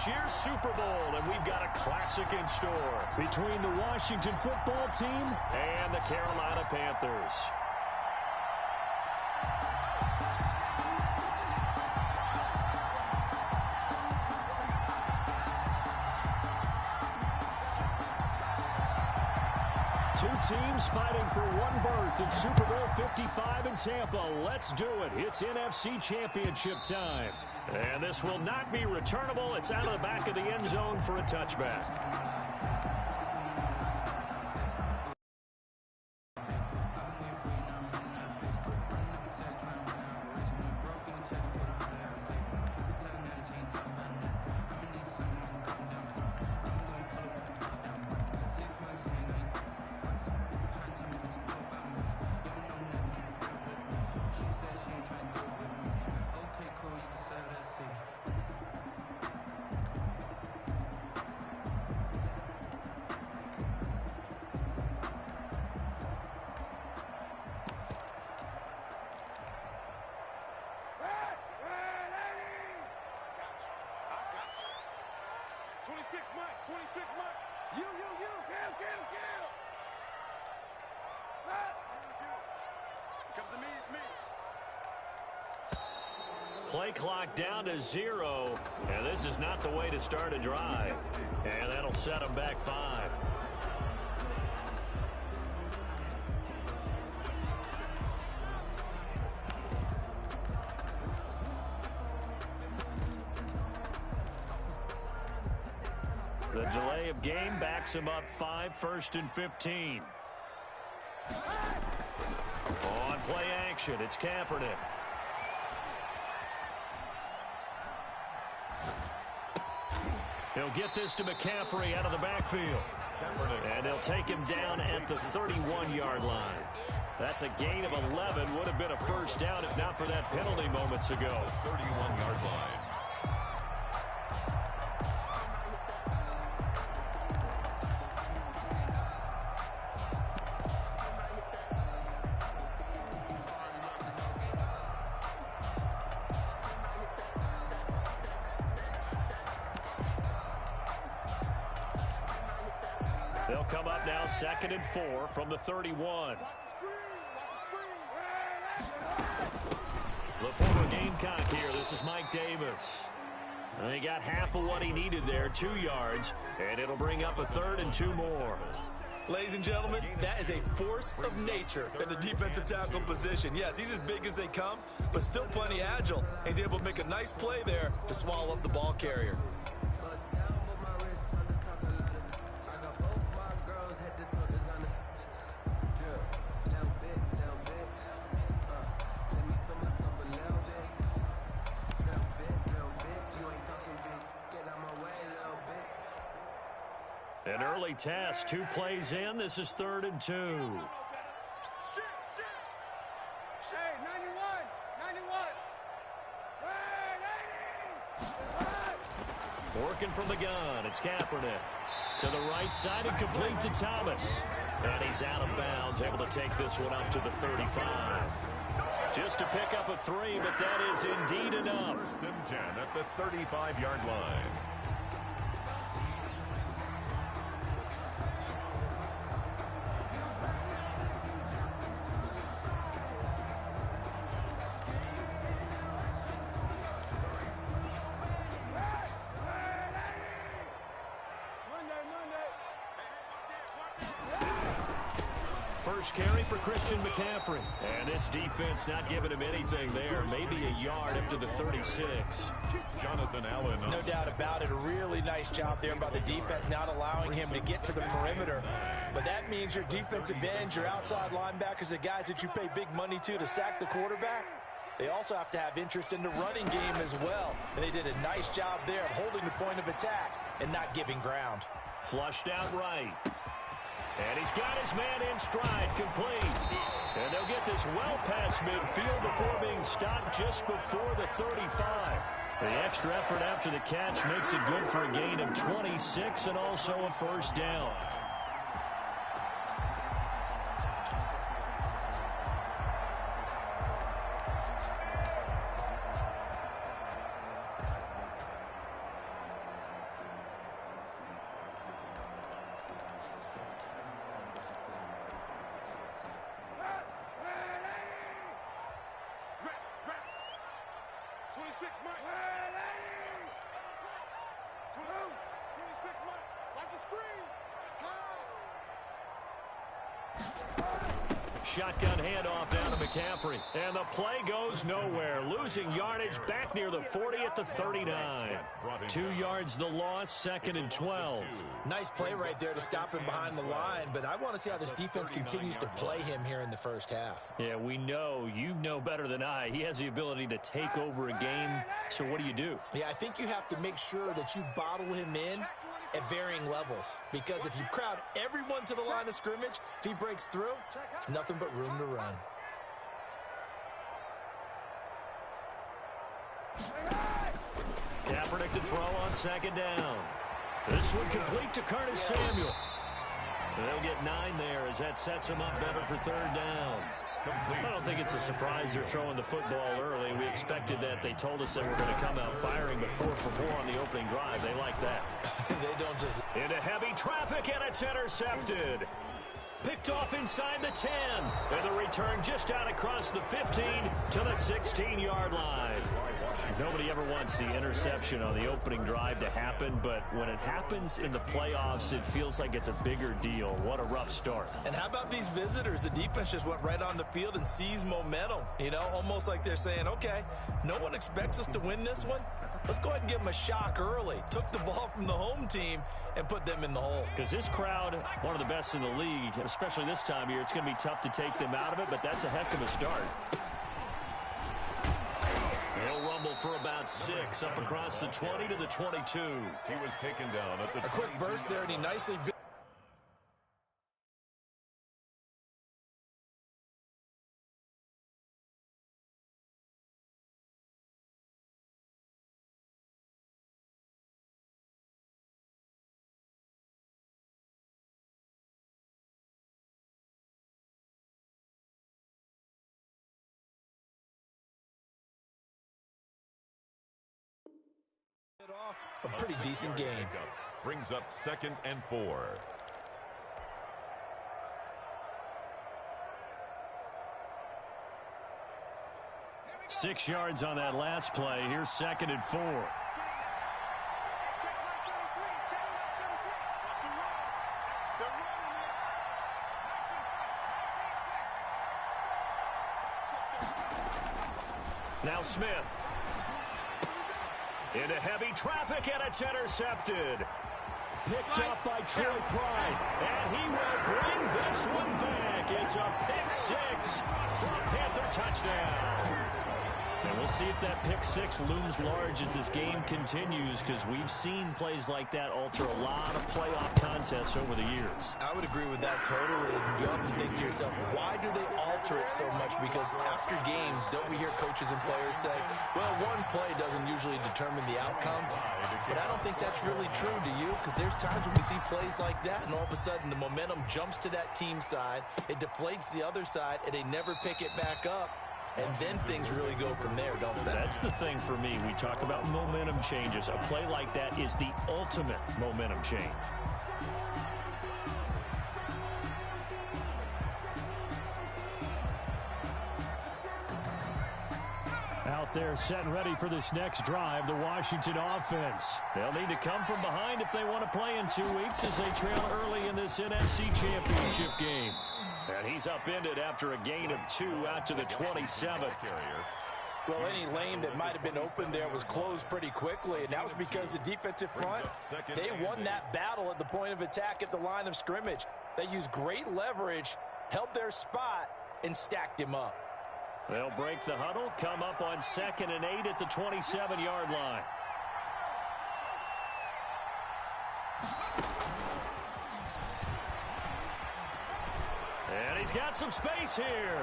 this year's Super Bowl, and we've got a classic in store between the Washington football team and the Carolina Panthers. Two teams fighting for one berth in Super Bowl 55 in Tampa. Let's do it. It's NFC Championship time. And this will not be returnable. It's out of the back of the end zone for a touchback. Play clock down to 0, and this is not the way to start a drive. And that'll set them back 5. The delay of game backs him up 5, 1st and 15. On play action, it's Kaepernick. He'll get this to McCaffrey out of the backfield. And they'll take him down at the 31-yard line. That's a gain of 11. Would have been a first down if not for that penalty moments ago. 31-yard line. They'll come up now 2nd and 4 from the 31. The former Gamecock here. This is Mike Davis. And he got half of what he needed there, 2 yards, and it'll bring up a 3rd and 2 more. Ladies and gentlemen, that is a force of nature at the defensive tackle position. Yes, he's as big as they come, but still plenty agile. He's able to make a nice play there to swallow up the ball carrier. An early test, 2 plays in. This is 3rd and 2. Working from the gun, it's Kaepernick. To the right side and complete to Thomas. And he's out of bounds, able to take this one up to the 35. Just to pick up a 3, but that is indeed enough. 1st and 10 at the 35-yard line. First carry for Christian McCaffrey. And this defense not giving him anything there. Maybe a yard up to the 36. Jonathan Allen. No doubt about it. A really nice job there by the defense, not allowing him to get to the perimeter. But that means your defensive ends, your outside linebackers, the guys that you pay big money to sack the quarterback, they also have to have interest in the running game as well. And they did a nice job there of holding the point of attack and not giving ground. Flushed out right. And he's got his man in stride, complete. And they'll get this well past midfield before being stopped just before the 35. The extra effort after the catch makes it good for a gain of 26 and also a first down. Shotgun handoff down to McCaffrey. And the play goes nowhere. Losing yardage back near the 40 at the 39. 2 yards the loss, 2nd and 12. Nice play right there to stop him behind the line, but I want to see how this defense continues to play him here in the first half. Yeah, we know. You know better than I. He has the ability to take over a game, so what do? Yeah, I think you have to make sure that you bottle him in at varying levels, because if you crowd everyone to the line of scrimmage, if he breaks through, it's nothing but room to run. Kaepernick to throw on 2nd down. This one complete to Curtis Samuel. They'll get 9 there as that sets him up better for 3rd down. I don't think it's a surprise they're throwing the football early. We expected that. They told us they were going to come out firing, but 4 for 4 on the opening drive. They like that. They don't just... Into heavy traffic, and it's intercepted. Picked off inside the 10. And the return just out across the 15 to the 16-yard line. Nobody ever wants the interception on the opening drive to happen, but when it happens in the playoffs, it feels like it's a bigger deal. What a rough start. And how about these visitors? The defense just went right on the field and seized momentum. You know, almost like they're saying, okay, no one expects us to win this one. Let's go ahead and give them a shock early. Took the ball from the home team and put them in the hole. Because this crowd, one of the best in the league, especially this time of year, it's going to be tough to take them out of it, but that's a heck of a start. He'll rumble for about 6 up across the 20 to the 22. He was taken down at the A quick burst there, and he nicely... off a pretty decent game. Brings up 2nd and 4. Six yards on that last play. Here's 2nd and 4. Now Smith. Into heavy traffic, and it's intercepted. Picked up by Troy Pride. And he will bring this one back. It's a pick 6 for a Panther touchdown. And we'll see if that pick 6 looms large as this game continues, because we've seen plays like that alter a lot of playoff contests over the years. I would agree with that totally. And you often think to yourself, why do they alter it so much? Because after games, don't we hear coaches and players say, well, one play doesn't usually determine the outcome. But I don't think that's really true, do you? Because there's times when we see plays like that, and all of a sudden the momentum jumps to that team side, it deflates the other side, and they never pick it back up. And then things really go from there, don't they? That's the thing for me. We talk about momentum changes. A play like that is the ultimate momentum change. Out there set and ready for this next drive, the Washington offense. They'll need to come from behind if they want to play in 2 weeks as they trail early in this NFC Championship game. And he's upended after a gain of 2 out to the 27. Well, any lane that might have been open there was closed pretty quickly, and that was because the defensive front, they won that battle at the point of attack at the line of scrimmage. They used great leverage, held their spot, and stacked him up. They'll break the huddle, come up on 2nd and 8 at the 27-yard line. And he's got some space here.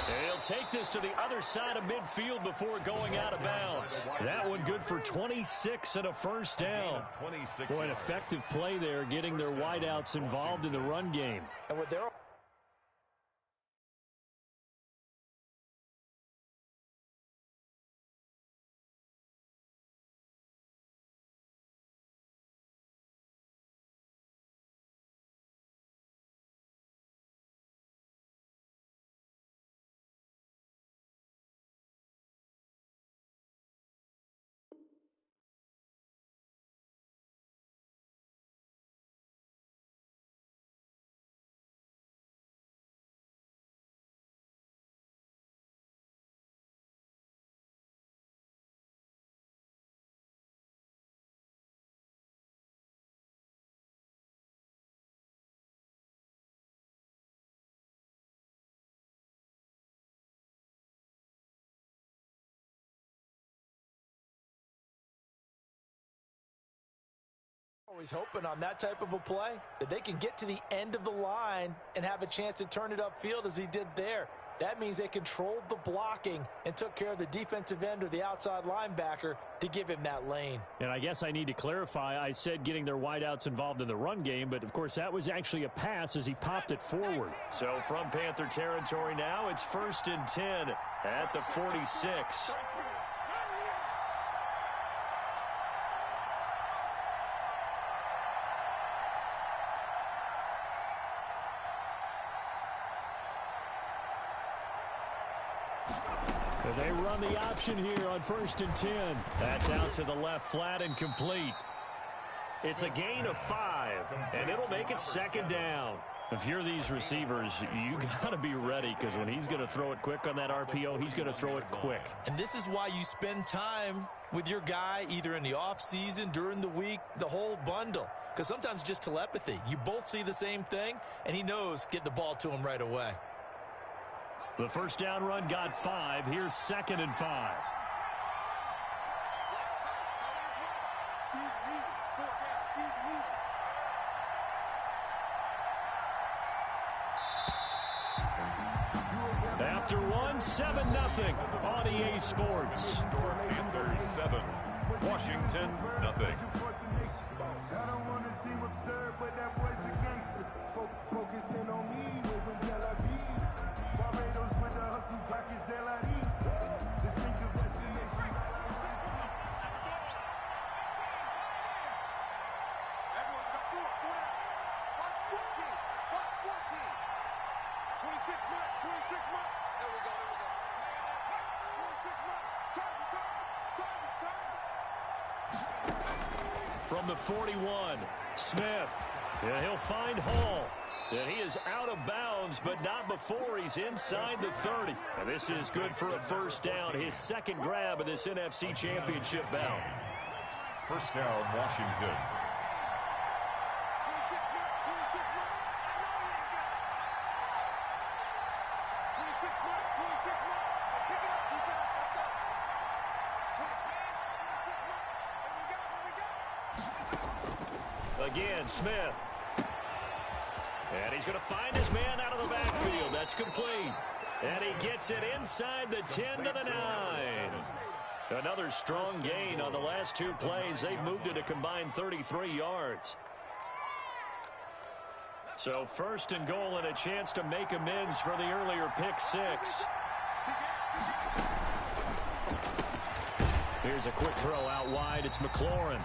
And he'll take this to the other side of midfield before going out of bounds. That one good for 26 and a first down. Boy, an effective play there, getting their wideouts involved in the run game. And with their Always hoping on that type of a play that they can get to the end of the line and have a chance to turn it upfield as he did there. That means they controlled the blocking and took care of the defensive end or the outside linebacker to give him that lane. And I guess I need to clarify, I said getting their wideouts involved in the run game, but of course that was actually a pass as he popped it forward. So from Panther territory now, it's 1st and 10 at the 46. They run the option here on 1st and 10. That's out to the left, flat and complete. It's a gain of 5, and it'll make it 2nd down. If you're these receivers, you got to be ready, because when he's going to throw it quick on that RPO, he's going to throw it quick. And this is why you spend time with your guy either in the offseason, during the week, the whole bundle. Because sometimes just telepathy. You both see the same thing, and he knows get the ball to him right away. The first down run got 5. Here's 2nd and 5. After 7-0 on EA Sports. Panthers 7, Washington nothing. I don't want to seem absurd, but that boy's a gangster. Focusing on me, way from Tel Aviv. Barbados with the hustle, pockets LIDs. Distinctive destination. Everyone got four down. 14. 26 minutes. There we go. 26 minutes. Time. From the 41, Smith. Yeah, he'll find Hall. And he is out of bounds, but not before he's inside the 30. And this is good for a first down, his second grab of this NFC Championship bout. First down, Washington. 26 minutes. Pick it up, defense. Let's go. Here we go. Again, Smith. And he's going to find his man out of the backfield. That's complete. And he gets it inside the 10 to the 9. Another strong gain on the last two plays. They've moved it a combined 33 yards. So first and goal and a chance to make amends for the earlier pick six. Here's a quick throw out wide. It's McLaurin.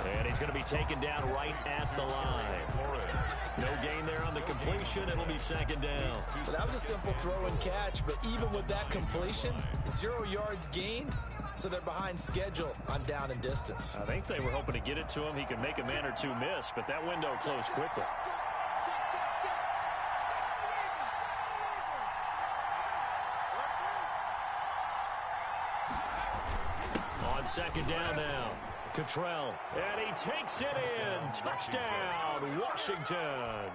And he's going to be taken down right at the line. No gain there on the completion. It'll be second down. Well, that was a simple throw and catch, but even with that completion, 0 yards gained, so they're behind schedule on down and distance. I think they were hoping to get it to him. He could make a man or two miss, but that window closed quickly. On second down now. Cottrell, and he takes it in. Touchdown, Washington.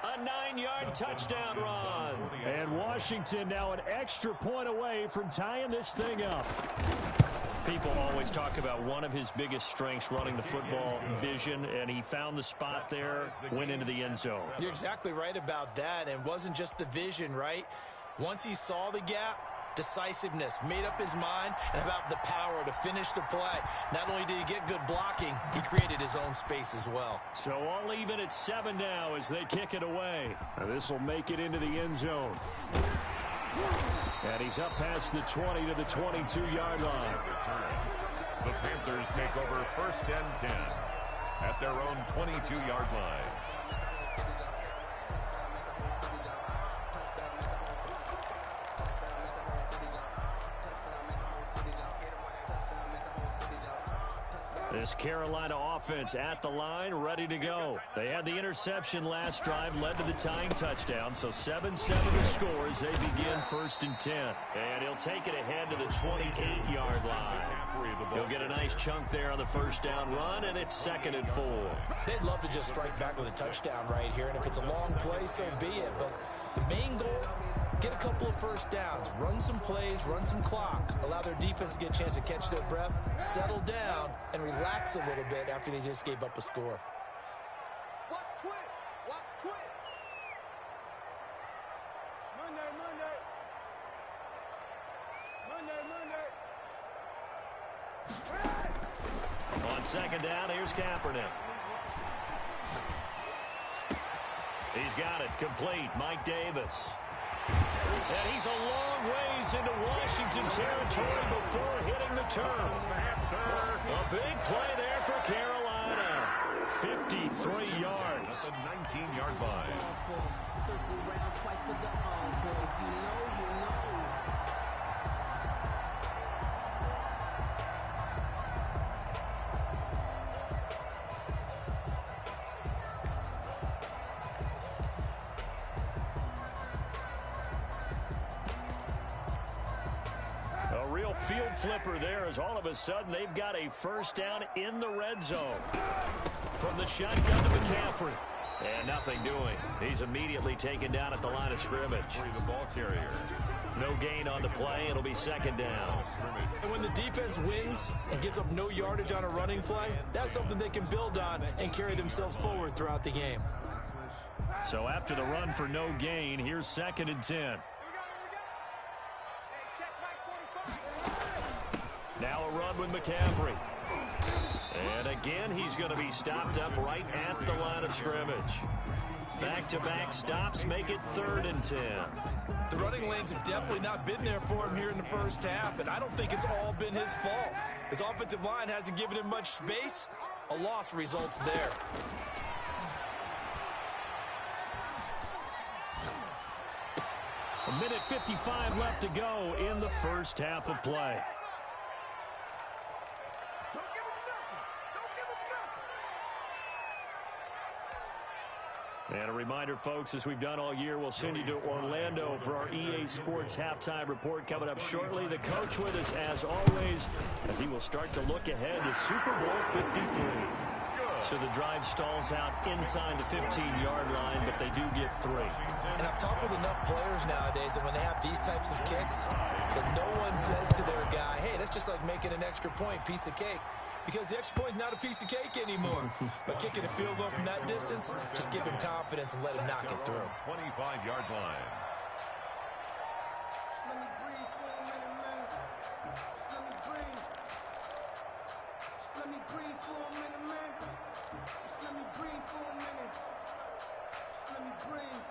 A 9-yard touchdown run. And Washington now an extra point away from tying this thing up. People always talk about one of his biggest strengths, running the football, vision, and he found the spot there, went into the end zone. You're exactly right about that, and it wasn't just the vision, right? Once he saw the gap, decisiveness, made up his mind, and about the power to finish the play. Not only did he get good blocking, he created his own space as well. So all even at 7 now as they kick it away. This will make it into the end zone. And he's up past the 20 to the 22-yard line. The Panthers take over first and 10 at their own 22-yard line. This Carolina offense at the line, ready to go. They had the interception last drive, led to the tying touchdown. So 7-7 the score as they begin first and 10. And he'll take it ahead to the 28-yard line. He'll get a nice chunk there on the first down run, and it's second and 4. They'd love to just strike back with a touchdown right here, and if it's a long play, so be it. But the main goal get a couple of first downs, run some plays, run some clock, allow their defense to get a chance to catch their breath, settle down, and relax a little bit after they just gave up a score. Watch twins. Watch twins. Monday. On second down, here's Kaepernick. He's got it complete. Mike Davis. And he's a long ways into Washington territory before hitting the turf. A big play there for Carolina. 53 yards. At the 19-yard line. Circle round twice for the encore. If you know, you know. A real field flipper there as all of a sudden they've got a first down in the red zone. From the shotgun to McCaffrey. And nothing doing. He's immediately taken down at the line of scrimmage. The ball carrier. No gain on the play. It'll be second down. And when the defense wins and gives up no yardage on a running play, that's something they can build on and carry themselves forward throughout the game. So after the run for no gain, here's second and 10. Now a run with McCaffrey. And again, he's going to be stopped up right at the line of scrimmage. Back-to-back stops make it third and 10. The running lanes have definitely not been there for him here in the first half, and I don't think it's all been his fault. His offensive line hasn't given him much space. A loss results there. A minute 55 left to go in the first half of play. And a reminder, folks, as we've done all year, we'll send you to Orlando for our EA Sports Halftime Report coming up shortly. The coach with us, as always, as he will start to look ahead to Super Bowl 53. So the drive stalls out inside the 15-yard line, but they do get 3. And I've talked with enough players nowadays that when they have these types of kicks, that no one says to their guy, hey, that's just like making an extra point, piece of cake. Because the extra point's not a piece of cake anymore. But kicking a field goal from that distance, just give him confidence and let him knock it through. 25-yard line. Let me breathe for a minute, man. Let me breathe. Let me breathe for a minute, man. Let me breathe for a minute. Let me breathe.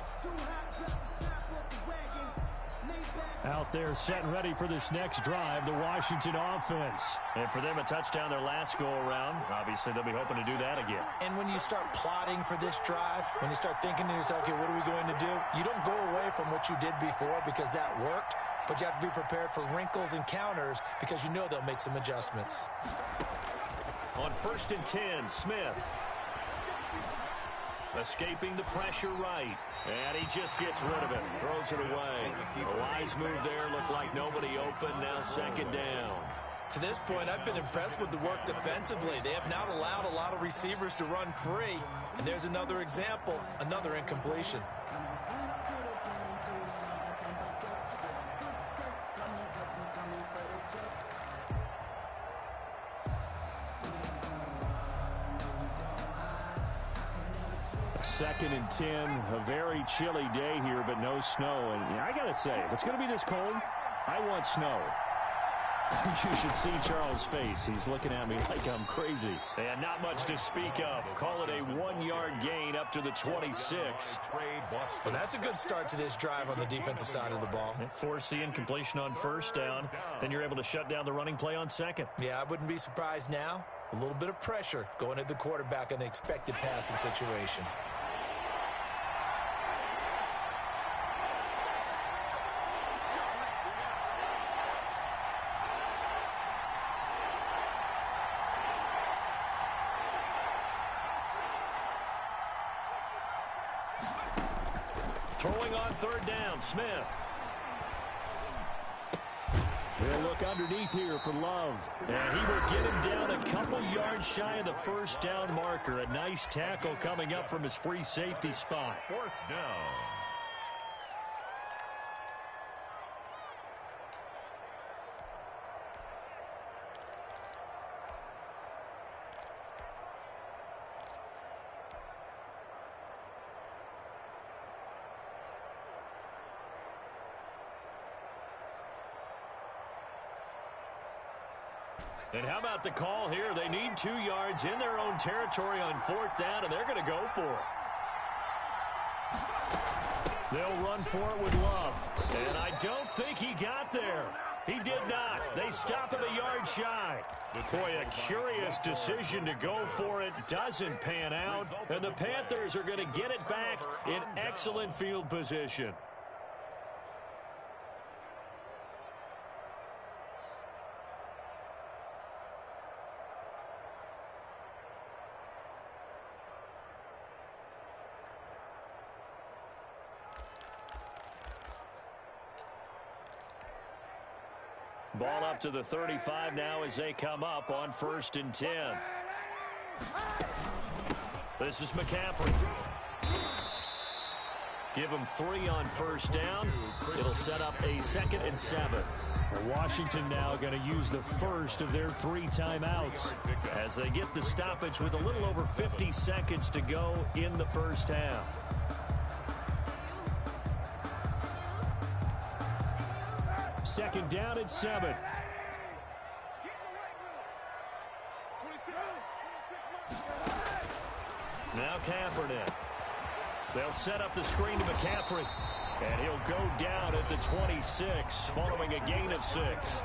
It's too hot, drop the top off the wagon. Out there set and ready for this next drive, the Washington offense. And for them, a touchdown their last go-around. Obviously, they'll be hoping to do that again. And when you start plotting for this drive, when you start thinking to yourself, okay, what are we going to do? You don't go away from what you did before because that worked, but you have to be prepared for wrinkles and counters because you know they'll make some adjustments. On first and 10, Smith. Escaping the pressure right. And he just gets rid of it. Throws it away. A wise move there. Looked like nobody open. Now second down. To this point, I've been impressed with the work defensively. They have not allowed a lot of receivers to run free. And there's another example, another incompletion. Second and 10, a very chilly day here, but no snow. And I got to say, if it's going to be this cold, I want snow. You should see Charles' face. He's looking at me like I'm crazy. And not much to speak of. Call it a 1-yard gain up to the 26. Well, that's a good start to this drive on the defensive side of the ball. Force the incompletion on first down. Then you're able to shut down the running play on second. Yeah, I wouldn't be surprised now. A little bit of pressure going at the quarterback in an expected passing situation. Throwing on third down, Smith. He'll look underneath here for Love. And he will get him down a couple yards shy of the first down marker. A nice tackle coming up from his free safety spot. Fourth down. And how about the call here? They need 2 yards in their own territory on 4th down, and they're going to go for it. They'll run for it with Love. And I don't think he got there. He did not. They stop him a yard shy. Boy, a curious decision to go for it. Doesn't pan out. And the Panthers are going to get it back in excellent field position. Ball up to the 35 now as they come up on 1st and 10. This is McCaffrey. Give him 3 on 1st down. It'll set up a 2nd and 7. Washington now going to use the first of their 3 timeouts as they get the stoppage with a little over 50 seconds to go in the first half. Second down at 7. Now Kaepernick. They'll set up the screen to McCaffrey. And he'll go down at the 26 following a gain of 6.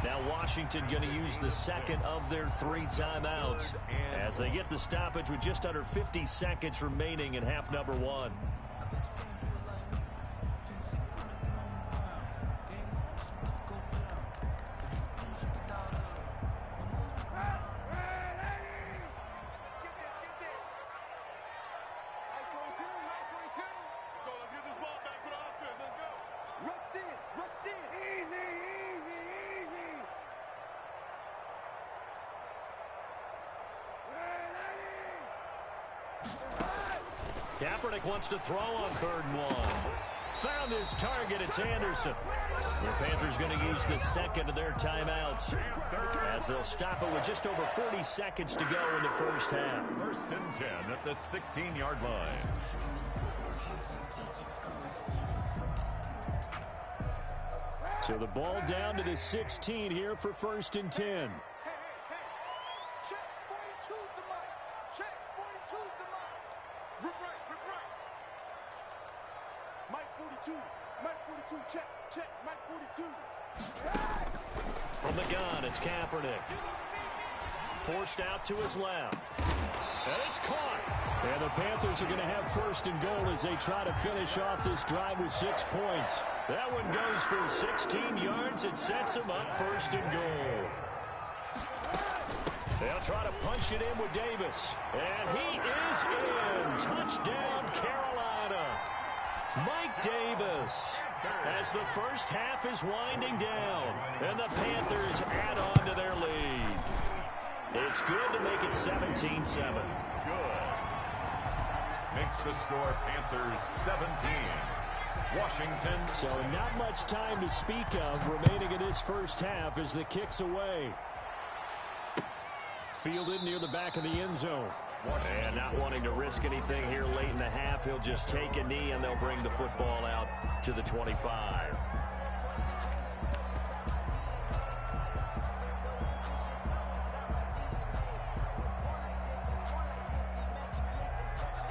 Now Washington going to use the 2nd of their 3 timeouts as they get the stoppage with just under 50 seconds remaining in half number 1. Kaepernick wants to throw on 3rd and 1. Found his target. It's Anderson. The Panthers going to use the 2nd of their timeouts as they'll stop it with just over 40 seconds to go in the first half. 1st and 10 at the 16-yard line. So the ball down to the 16 here for 1st and 10. Check, 42's the mic. Check, 42's the mic. Rip right. Mike 42, check, Mike 42. From the gun, it's Kaepernick. Forced out to his left. And it's caught. And the Panthers are going to have 1st and goal as they try to finish off this drive with 6 points. That one goes for 16 yards. It sets them up 1st and goal. They'll try to punch it in with Davis. And he is in. Touchdown, Carolina. Mike Davis as the first half is winding down. And the Panthers add on to their lead. It's good to make it 17-7. Good. Makes the score Panthers 17. Washington. So not much time to speak of remaining in this first half as the kick's away. Fielded near the back of the end zone. And not wanting to risk anything here late in the half, he'll just take a knee and they'll bring the football out to the 25.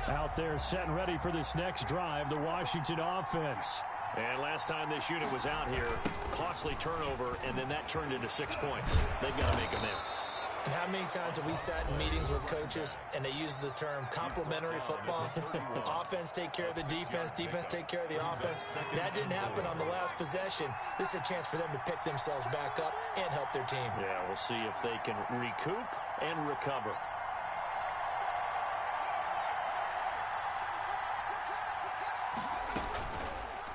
Out there set and ready for this next drive, the Washington offense. And last time this unit was out here, costly turnover, and then that turned into 6 points. They've got to make amends. And how many times have we sat in meetings with coaches and they use the term complementary football? Offense take care of the defense, defense take care of the offense. That didn't happen on the last possession. This is a chance for them to pick themselves back up and help their team. Yeah, we'll see if they can recoup and recover.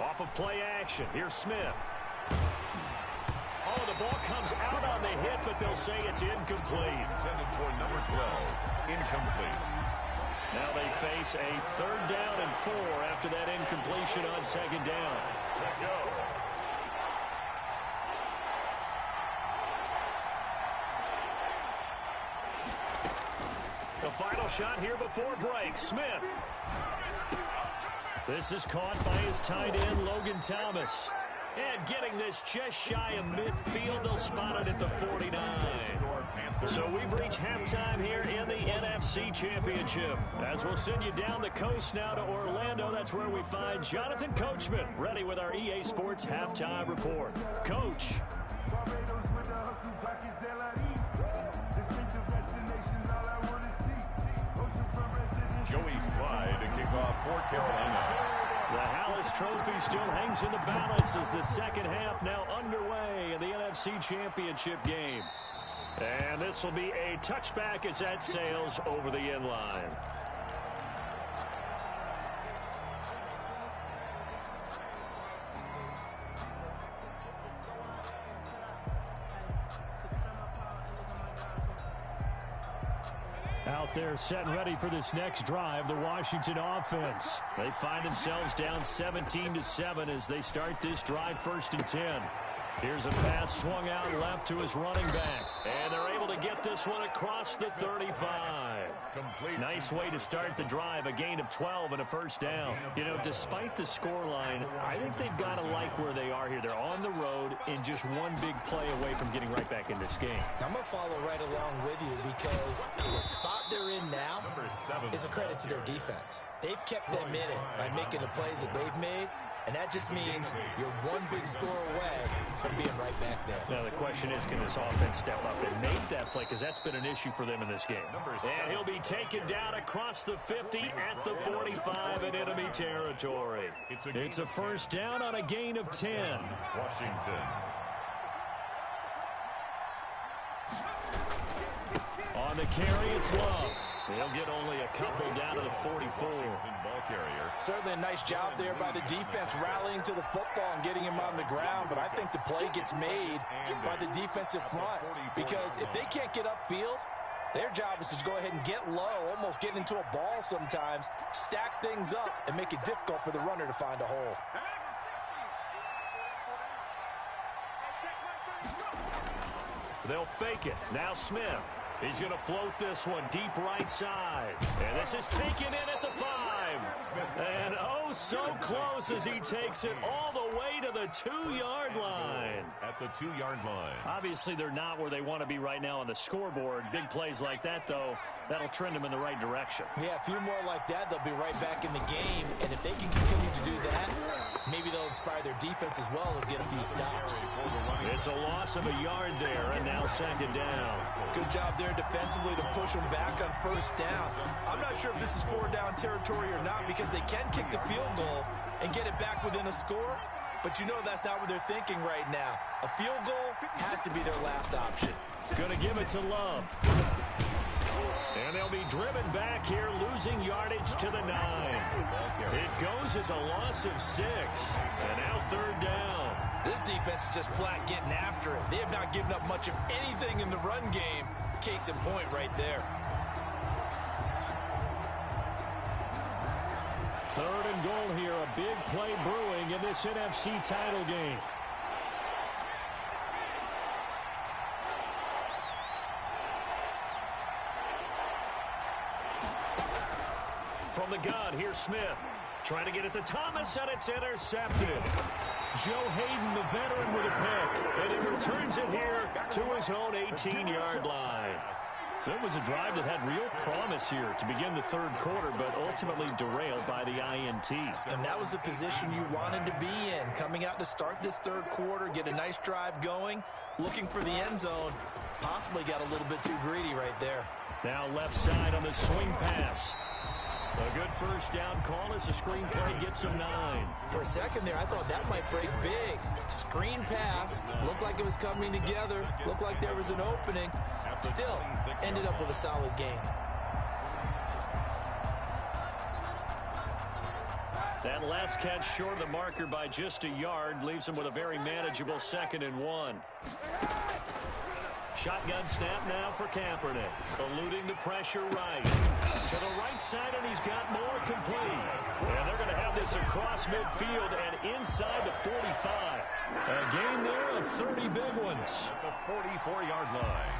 Off of play action, here's Smith. Oh, the ball comes out on the hit, but they'll say it's incomplete. Intended for number 12. Incomplete. Now they face a 3rd down and 4 after that incompletion on 2nd down. Let go. The final shot here before break. Smith. This is caught by his tight end, Logan Thomas. And getting this just shy of midfield, they'll spot it at the 49. So we've reached halftime here in the NFC Championship. As we'll send you down the coast now to Orlando, that's where we find Jonathan Coachman, ready with our EA Sports Halftime Report. Coach. Barbados with the hustle pockets, LIDs. Distinctive destinations, all I want to see. Oceanfront residence. Joey Slye to kick off for Carolina. The Hallis Trophy still hangs in the balance as the second half now underway in the NFC Championship game. And this will be a touchback as that sails over the end line. Out there set and ready for this next drive, the Washington offense. They find themselves down 17-7 as they start this drive 1st and 10. Here's a pass swung out left to his running back. And they're able to get this one across the 35. Nice way to start the drive, a gain of 12 and a first down. You know, despite the scoreline, I think they've got to like where they are here. They're on the road and just one big play away from getting right back in this game. I'm going to follow right along with you because the spot they're in now is a credit to their defense. They've kept them in it by making the plays that they've made. And that just means you're one big score away from being right back there. Now, the question is, can this offense step up and make that play? Because that's been an issue for them in this game. And he'll be taken down across the 50 at the 45 in enemy territory. It's a first down on a gain of 10. Washington. On the carry, it's Love. He'll get only a couple down to the 44. Ball carrier. Certainly a nice job there by the defense rallying to the football and getting him on the ground, but I think the play gets made by the defensive front because if they can't get upfield, their job is to go ahead and get low, almost get into a ball sometimes, stack things up, and make it difficult for the runner to find a hole. They'll fake it. Now Smith. He's going to float this one deep right side. And this is taken in at the 5. And oh, so close as he takes it all the way to the 2-yard line. At the 2-yard line. Obviously, they're not where they want to be right now on the scoreboard. Big plays like that, though, that'll trend them in the right direction. Yeah, a few more like that, they'll be right back in the game. And if they can continue to do that, maybe they'll inspire their defense as well and get a few stops. It's a loss of a yard there, and now second down. Good job there defensively to push them back on first down. I'm not sure if this is 4-down territory or not because they can kick the field goal and get it back within a score, but you know that's not what they're thinking right now. A field goal has to be their last option. Going to give it to Love. And they'll be driven back here, losing yardage to the 9. It goes as a loss of 6. And now third down. This defense is just flat getting after it. They have not given up much of anything in the run game. Case in point right there. Third and goal here. A big play brewing in this NFC title game. From the gun, here's Smith. Trying to get it to Thomas, and it's intercepted. Joe Hayden, the veteran, with a pick. And he returns it here to his own 18-yard line. So it was a drive that had real promise here to begin the third quarter, but ultimately derailed by the INT. And that was the position you wanted to be in. Coming out to start this third quarter, get a nice drive going, looking for the end zone. Possibly got a little bit too greedy right there. Now left side on the swing pass. A good first down call as the screen play gets him 9. For a second there, I thought that might break big. Screen pass. Looked like it was coming together. Looked like there was an opening. Still, ended up with a solid gain. That last catch short of the marker by just a yard leaves him with a very manageable 2nd and 1. Shotgun snap now for Kaepernick. Eluding the pressure right. To the right side, and he's got more complete. And they're going to have this across midfield and inside the 45. A gain there of 30 big ones. At the 44-yard line.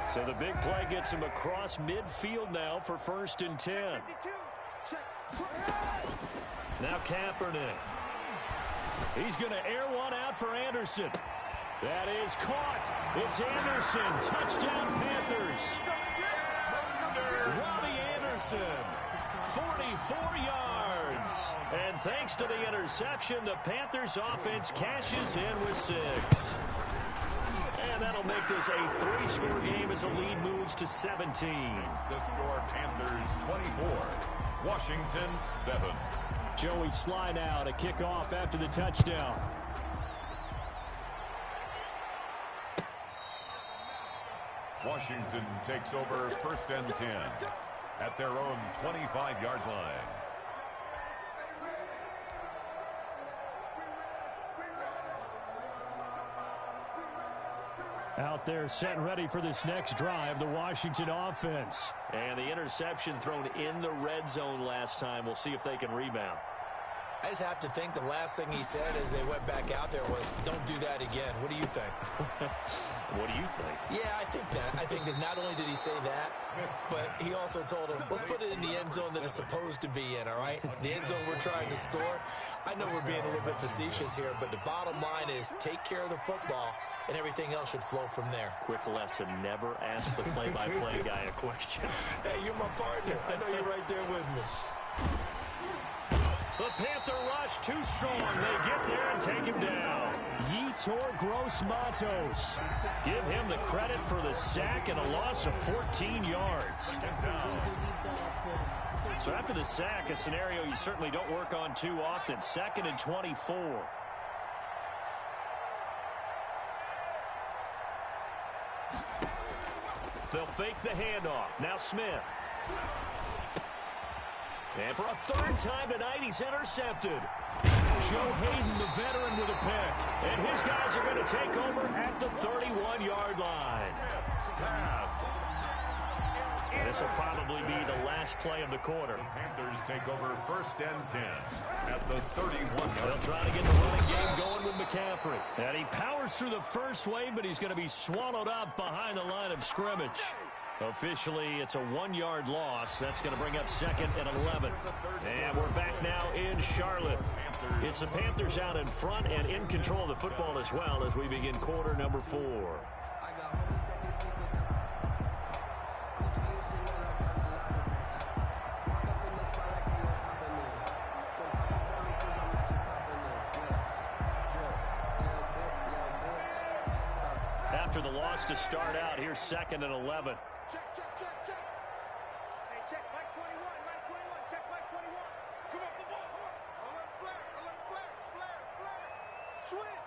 So the big play gets him across midfield now for 1st and 10. Now Kaepernick. He's going to air one out for Anderson. That is caught. It's Anderson. Touchdown Panthers. Robbie Anderson, 44 yards. And thanks to the interception, the Panthers offense cashes in with 6. And that'll make this a 3-score game as the lead moves to 17. The score, Panthers 24, Washington 7. Joey Sly now to kick off after the touchdown. Washington takes over 1st and 10 at their own 25-yard line. Out there set and ready for this next drive, the Washington offense. And the interception thrown in the red zone last time. We'll see if they can rebound. I just have to think the last thing he said as they went back out there was, don't do that again. What do you think? What do you think? Yeah, I think that. I think that not only did he say that, but he also told him, let's put it in the end zone that it's supposed to be in, all right? The end zone we're trying to score. I know we're being a little bit facetious here, but the bottom line is take care of the football, and everything else should flow from there. Quick lesson, never ask the play-by-play guy a question. Hey, you're my partner. I know you're right there with me. The Panther rush too strong. They get there and take him down. Yetur Gross-Matos. Give him the credit for the sack and a loss of 14 yards. So after the sack, a scenario you certainly don't work on too often. 2nd and 24. They'll fake the handoff. Now Smith. And for a 3rd time tonight, he's intercepted. Joe Hayden, the veteran, with a pick. And his guys are going to take over at the 31-yard line. This will probably be the last play of the quarter. The Panthers take over 1st and 10 at the 31-yard line. They'll try to get the running game going with McCaffrey. And he powers through the first wave, but he's going to be swallowed up behind the line of scrimmage. Officially, it's a 1-yard loss. That's going to bring up 2nd and 11. And we're back now in Charlotte. It's the Panthers out in front and in control of the football as well as we begin quarter number 4. After the loss to start out, here's 2nd and 11. Check. Hey, check, Mike 21, check Mike 21. Come up the ball, flare. Switch.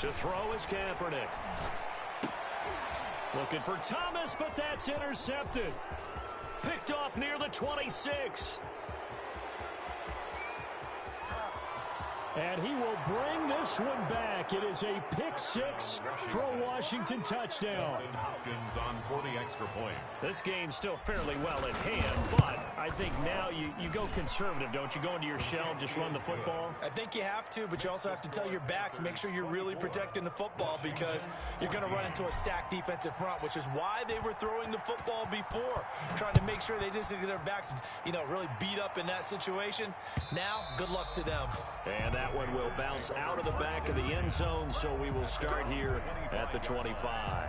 To throw is Kaepernick. Looking for Thomas, but that's intercepted. Picked off near the 26. And he will bring this one back. It is a pick-6 for a Washington touchdown. Hopkins on for the extra point. This game's still fairly well in hand, but I think now you go conservative, don't you? Go into your shell, just run the football? I think you have to, but you also have to tell your backs, make sure you're really protecting the football because you're going to run into a stacked defensive front, which is why they were throwing the football before, trying to make sure they just get their backs, really beat up in that situation. Now, good luck to them. And that one will bounce out of the back of the end zone, so we will start here at the 25.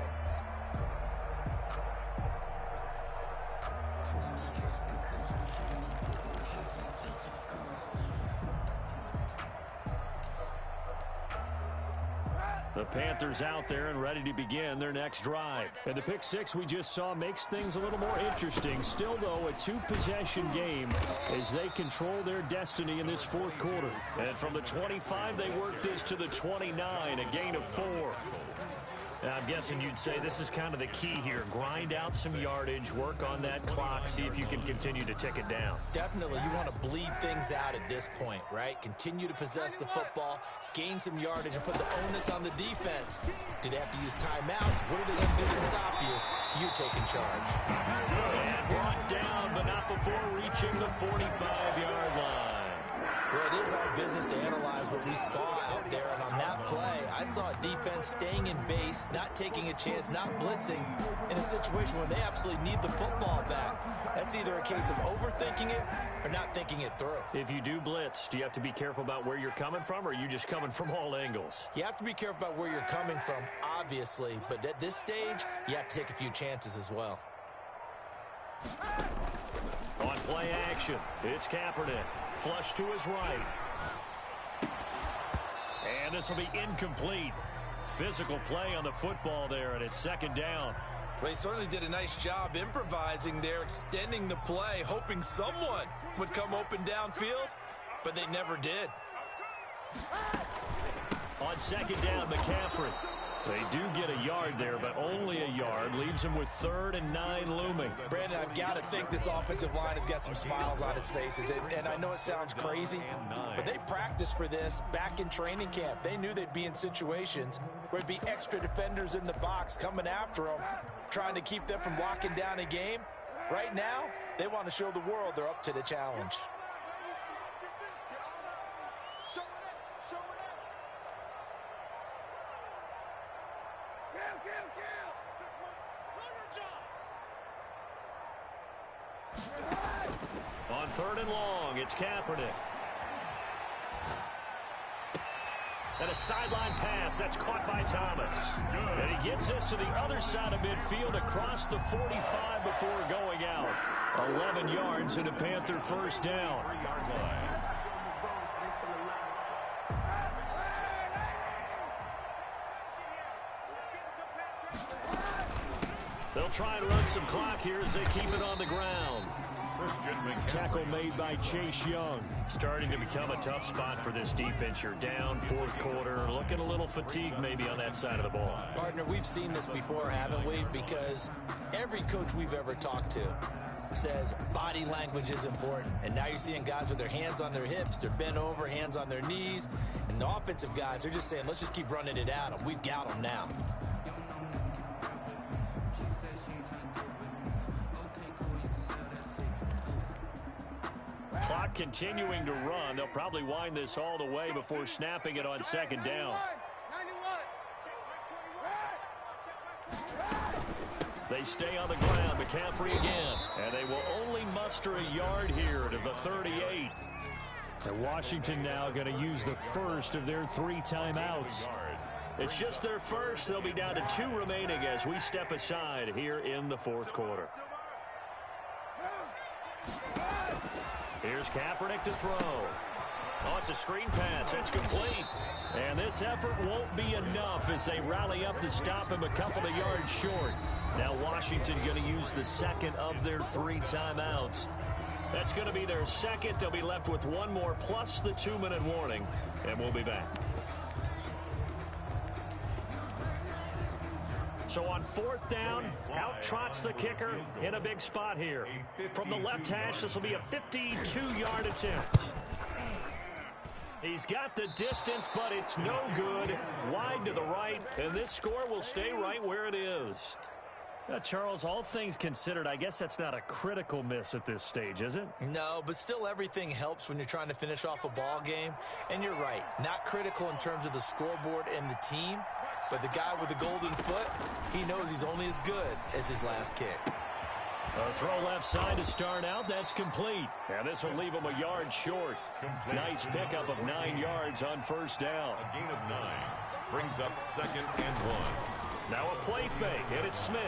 The Panthers out there and ready to begin their next drive. And the pick-6 we just saw makes things a little more interesting. Still, though, a 2-possession game as they control their destiny in this 4th quarter. And from the 25, they work this to the 29, a gain of 4. I'm guessing you'd say this is kind of the key here. Grind out some yardage, work on that clock, see if you can continue to tick it down. Definitely. You want to bleed things out at this point, right? Continue to possess the football, gain some yardage, and put the onus on the defense. Do they have to use timeouts? What are they going to do to stop you? You're taking charge. And brought down, but not before reaching the 45-yard line. Well, it it's our business to analyze what we saw out there. And on that play, I saw a defense staying in base, not taking a chance, not blitzing in a situation where they absolutely need the football back. That's either a case of overthinking it or not thinking it through. If you do blitz, do you have to be careful about where you're coming from, or are you just coming from all angles? You have to be careful about where you're coming from, obviously. But at this stage, you have to take a few chances as well. On play action, it's Kaepernick. Flush to his right. And this will be incomplete. Physical play on the football there, and it's second down. Well, he certainly did a nice job improvising there, extending the play, hoping someone would come open downfield, but they never did. On second down, McCaffrey. They do get a yard there, but only a yard. Leaves them with 3rd and 9 looming. Brandon, I've got to think this offensive line has got some smiles on its faces. And I know it sounds crazy, but they practiced for this back in training camp. They knew they'd be in situations where there'd be extra defenders in the box coming after them, trying to keep them from locking down a game. Right now, they want to show the world they're up to the challenge. On 3rd and long, it's Kaepernick. And a sideline pass that's caught by Thomas. And he gets this to the other side of midfield across the 45 before going out. 11 yards and a Panther first down. They'll try and run some clock here as they keep it on the ground. Tackle made by Chase Young. Starting to become a tough spot for this defense. You're down 4th quarter, looking a little fatigued maybe on that side of the ball. Partner, we've seen this before, haven't we? Because every coach we've ever talked to says body language is important. And now you're seeing guys with their hands on their hips, they're bent over, hands on their knees. And the offensive guys are just saying, let's just keep running it at them. We've got them now. Clock continuing to run. They'll probably wind this all the way before snapping it on second down. They stay on the ground. McCaffrey again. And they will only muster a yard here to the 38. And Washington now going to use the first of their 3 timeouts. It's just their first. They'll be down to 2 remaining as we step aside here in the 4th quarter. Here's Kaepernick to throw. Oh, it's a screen pass. It's complete. And this effort won't be enough as they rally up to stop him a couple of yards short. Now Washington going to use the second of their 3 timeouts. That's going to be their second. They'll be left with 1 more plus the 2-minute warning. And we'll be back. So on 4th down, out trots the kicker in a big spot here. From the left hash, this will be a 52-yard attempt. He's got the distance, but it's no good. Wide to the right, and this score will stay right where it is. Charles, all things considered, I guess that's not a critical miss at this stage, is it? No, but still everything helps when you're trying to finish off a ball game. And you're right, not critical in terms of the scoreboard and the team, but the guy with the golden foot, he knows he's only as good as his last kick. A throw left side to start out. That's complete. And this will leave him a yard short. Nice pickup of 9 yards on first down. A gain of 9 brings up 2nd and 1. Now a play fake, and it's Smith.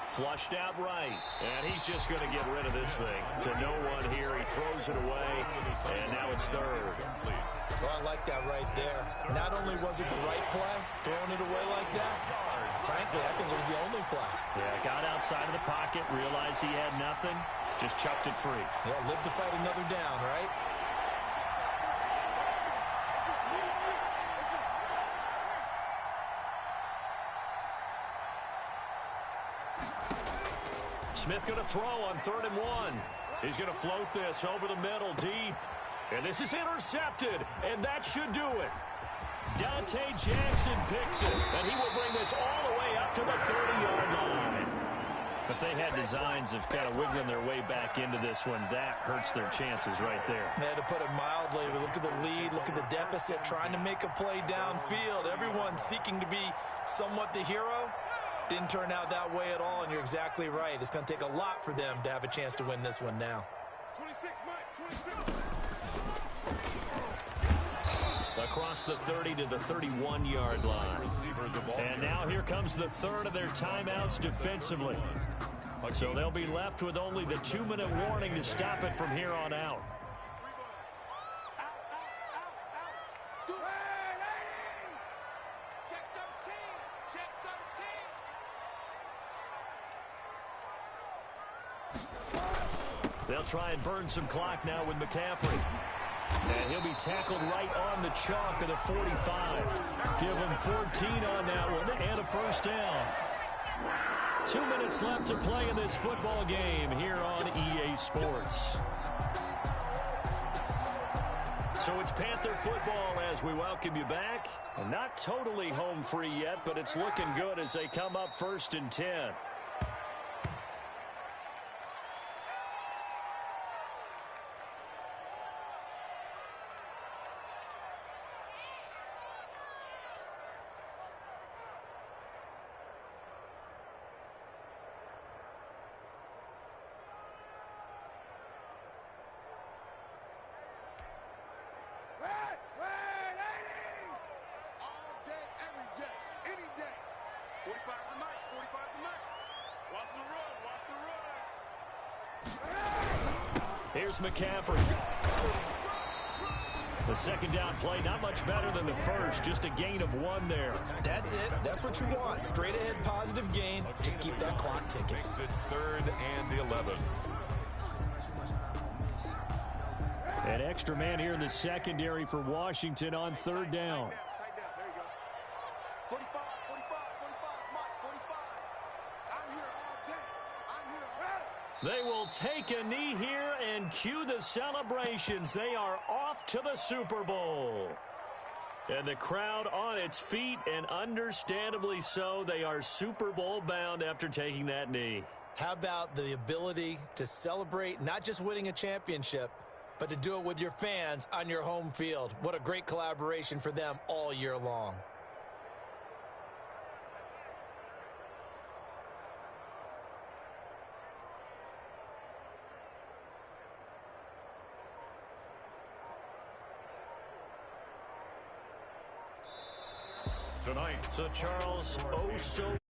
Flushed out right, and he's just going to get rid of this thing. To no one here, he throws it away, and now it's 3rd. Well, I like that right there. Not only was it the right play, throwing it away like that, frankly, I think it was the only play. Yeah, got outside of the pocket, realized he had nothing, just chucked it free. Yeah, live to fight another down, right? Smith going to throw on 3rd and 1. He's going to float this over the middle deep. And this is intercepted, and that should do it. Dante Jackson picks it, and he will bring this all the way up to the 30-yard line. If they had designs of kind of wiggling their way back into this one, that hurts their chances right there. Yeah, to put it mildly, look at the lead, look at the deficit, trying to make a play downfield. Everyone seeking to be somewhat the hero. Didn't turn out that way at all, and you're exactly right. It's going to take a lot for them to have a chance to win this one now. 26, Mike, 26. Across the 30 to the 31-yard line. And now here comes the third of their timeouts defensively. So they'll be left with only the 2-minute warning to stop it from here on out. They'll try and burn some clock now with McCaffrey. And he'll be tackled right on the chalk of the 45. Give him 14 on that one and a first down. 2 minutes left to play in this football game here on EA Sports. So it's Panther football as we welcome you back. Not totally home free yet, but it's looking good as they come up 1st and 10. Here's McCaffrey. The second down play, not much better than the first, just a gain of 1 there. That's it. That's what you want. Straight ahead positive gain. Just keep that clock ticking. Makes it 3rd and 11. An extra man here in the secondary for Washington on 3rd down. They will take a knee here and cue the celebrations. They are off to the Super Bowl. And the crowd on its feet, and understandably so. They are Super Bowl bound after taking that knee. How about the ability to celebrate not just winning a championship, but to do it with your fans on your home field? What a great collaboration for them all year long. Tonight, So, Charles, oh so